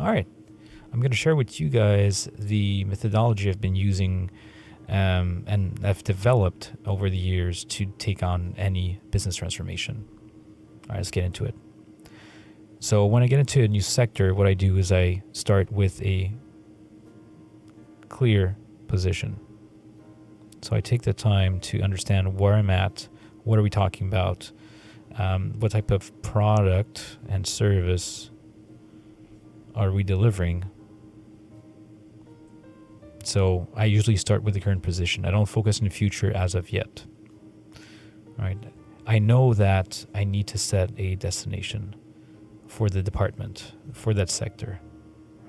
All right. I'm going to share with you guys the methodology I've been using and I've developed over the years to take on any business transformation. All right, let's get into it. So when I get into a new sector, what I do is I start with a clear position. So I take the time to understand where I'm at, what are we talking about, what type of product and service are we delivering. So I usually start with the current position. I don't focus on the future as of yet. All right. I know that I need to set a destination for the department, for that sector.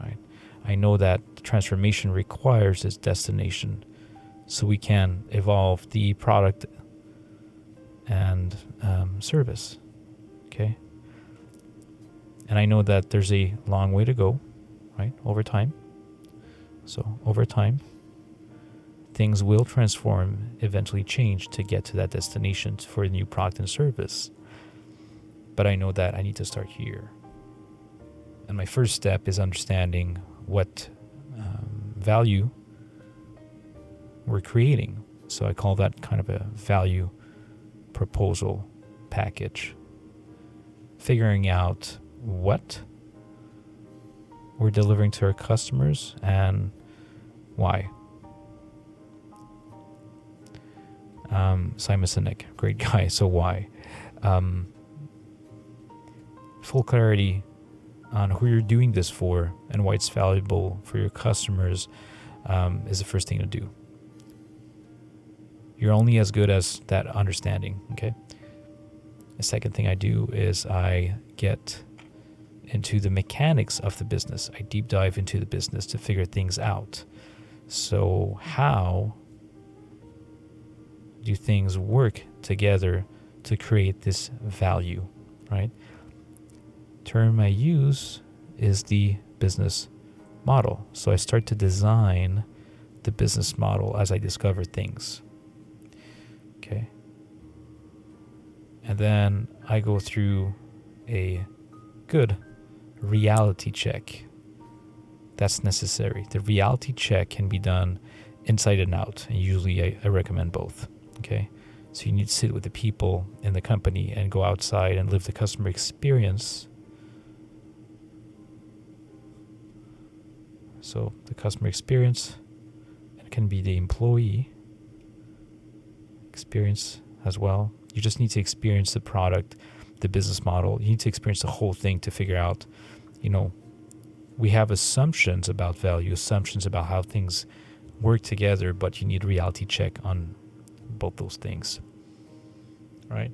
Right. I know that transformation requires this destination so we can evolve the product and service. Okay. And I know that there's a long way to go, right, over time. So over time, things will transform, eventually change to get to that destination for a new product and service. But I know that I need to start here. And my first step is understanding what value we're creating. So I call that kind of a value proposal package. Figuring out what we're delivering to our customers and why. Simon Sinek, great guy. So why? Full clarity on who you're doing this for and why it's valuable for your customers is the first thing to do. You're only as good as that understanding, okay? The second thing I do is I get into the mechanics of the business. I deep dive into the business to figure things out. So how do things work together to create this value, right? Term I use is the business model. So I start to design the business model as I discover things. Okay. And then I go through a good reality check. That's necessary. The reality check can be done inside and out. And usually I recommend both. Okay. So you need to sit with the people in the company and go outside and live the customer experience. So the customer experience, it can be the employee experience as well. You just need to experience the product, the business model. You need to experience the whole thing to figure out, we have assumptions about value, assumptions about how things work together, but you need a reality check on both those things. Right?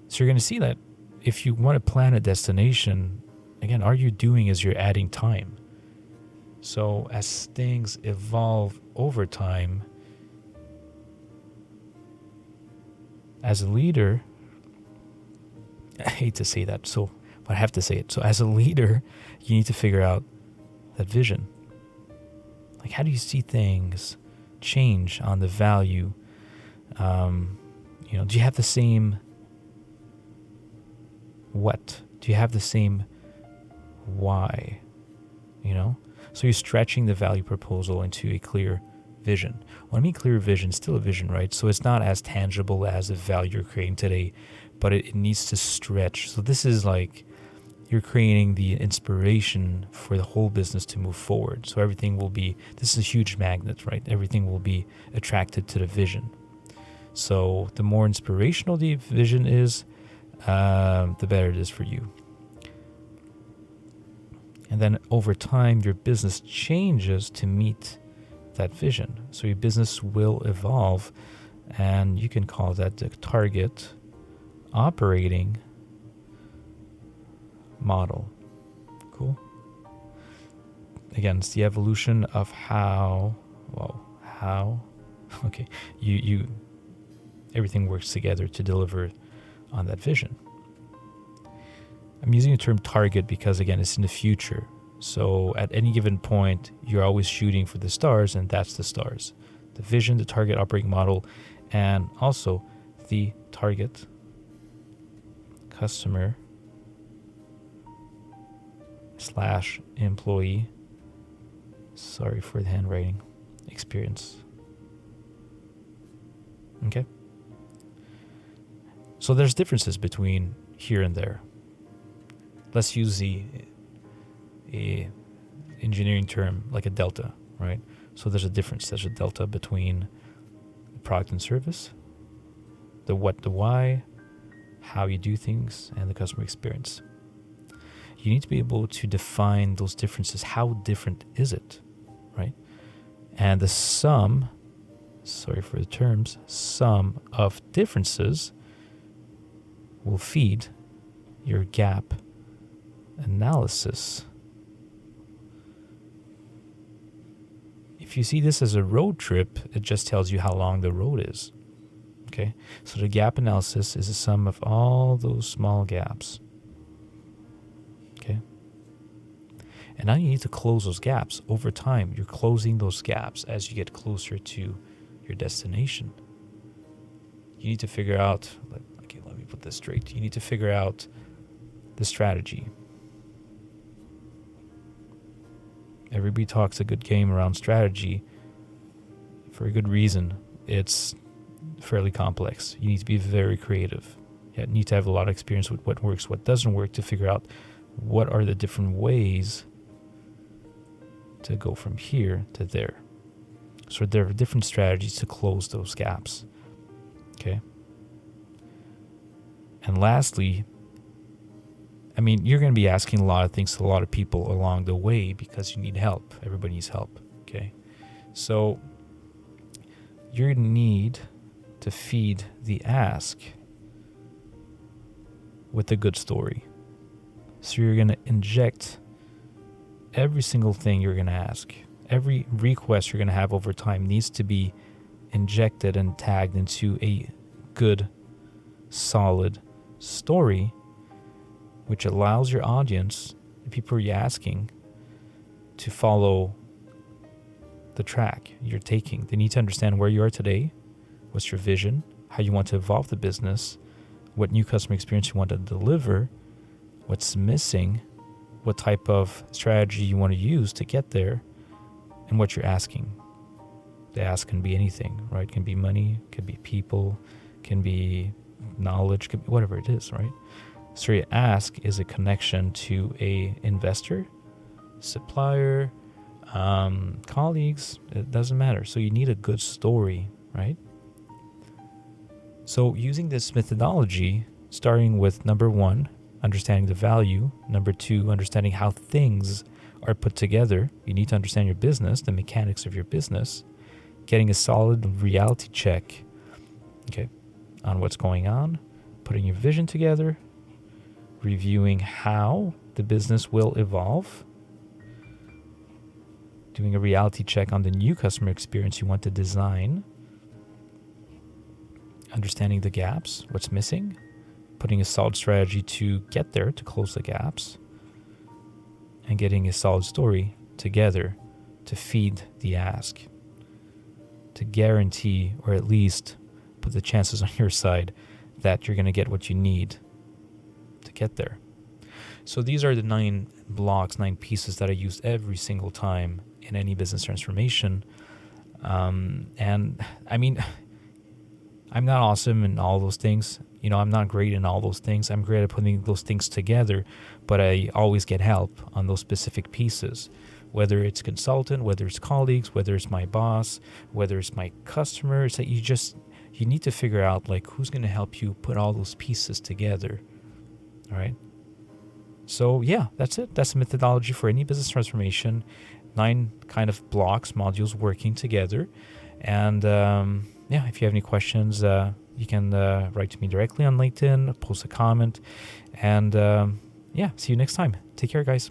So you're going to see that if you want to plan a destination, again, all you're doing is you're adding time. So as things evolve over time, as a leader, I hate to say that, but I have to say it. So as a leader, you need to figure out that vision. Like, how do you see things change on the value? Do you have the same what? Do you have the same why? So you're stretching the value proposal into a clear vision. When I mean clear vision, still a vision, right? So it's not as tangible as the value you're creating today, but it needs to stretch. So this is like you're creating the inspiration for the whole business to move forward. So this is a huge magnet, right? Everything will be attracted to the vision. So the more inspirational the vision is, the better it is for you. And then over time, your business changes to meet that vision. So your business will evolve, and you can call that the target operating model. Cool. Again, it's the evolution of how you everything works together to deliver on that vision. I'm using the term target because, again, it's in the future. So at any given point, you're always shooting for the stars, and that's the stars. The vision, the target operating model, and also the target customer /employee. Sorry for the handwriting. Experience. Okay. So there's differences between here and there. Let's use the engineering term like a delta, right? So there's a difference. There's a delta between the product and service, the what, the why, how you do things, and the customer experience. You need to be able to define those differences. How different is it, right? And the sum, sorry for the terms, sum of differences will feed your gap analysis. If you see this as a road trip, it just tells you how long the road is. Okay, so the gap analysis is a sum of all those small gaps. Okay, and now you need to close those gaps over time. You're closing those gaps as you get closer to your destination. You need to figure out, okay, let me put this straight. You need to figure out the strategy. Everybody talks a good game around strategy for a good reason. It's fairly complex. You need to be very creative. You need to have a lot of experience with what works, what doesn't work, to figure out what are the different ways to go from here to there. So there are different strategies to close those gaps. Okay. And lastly, I mean, you're going to be asking a lot of things to a lot of people along the way because you need help. Everybody needs help. Okay. So you need to feed the ask with a good story. So you're going to inject every single thing you're going to ask. Every request you're going to have over time needs to be injected and tagged into a good, solid story, which allows your audience, the people you're asking, to follow the track you're taking. They need to understand where you are today, what's your vision, how you want to evolve the business, what new customer experience you want to deliver, what's missing, what type of strategy you want to use to get there, and what you're asking. The ask can be anything, right? It can be money, can be people, can be knowledge, can be whatever it is, right? So your ask is a connection to a investor, supplier, colleagues, it doesn't matter. So you need a good story, right? So using this methodology, starting with number 1, understanding the value, number 2, understanding how things are put together. You need to understand your business, the mechanics of your business, getting a solid reality check, okay, on what's going on, putting your vision together, reviewing how the business will evolve, doing a reality check on the new customer experience you want to design, understanding the gaps, what's missing, putting a solid strategy to get there, to close the gaps, and getting a solid story together to feed the ask, to guarantee, or at least put the chances on your side that you're going to get what you need to get there. So these are the 9 blocks, 9 pieces that I use every single time in any business transformation. And I mean, I'm not awesome in all those things. You know, I'm not great in all those things. I'm great at putting those things together, but I always get help on those specific pieces, whether it's consultant, whether it's colleagues, whether it's my boss, whether it's my customer. It's that you need to figure out like who's going to help you put all those pieces together. All right. So yeah, that's it. That's the methodology for any business transformation. 9 kind of blocks, modules working together. And yeah, if you have any questions, you can write to me directly on LinkedIn, post a comment, and yeah, see you next time. Take care, guys.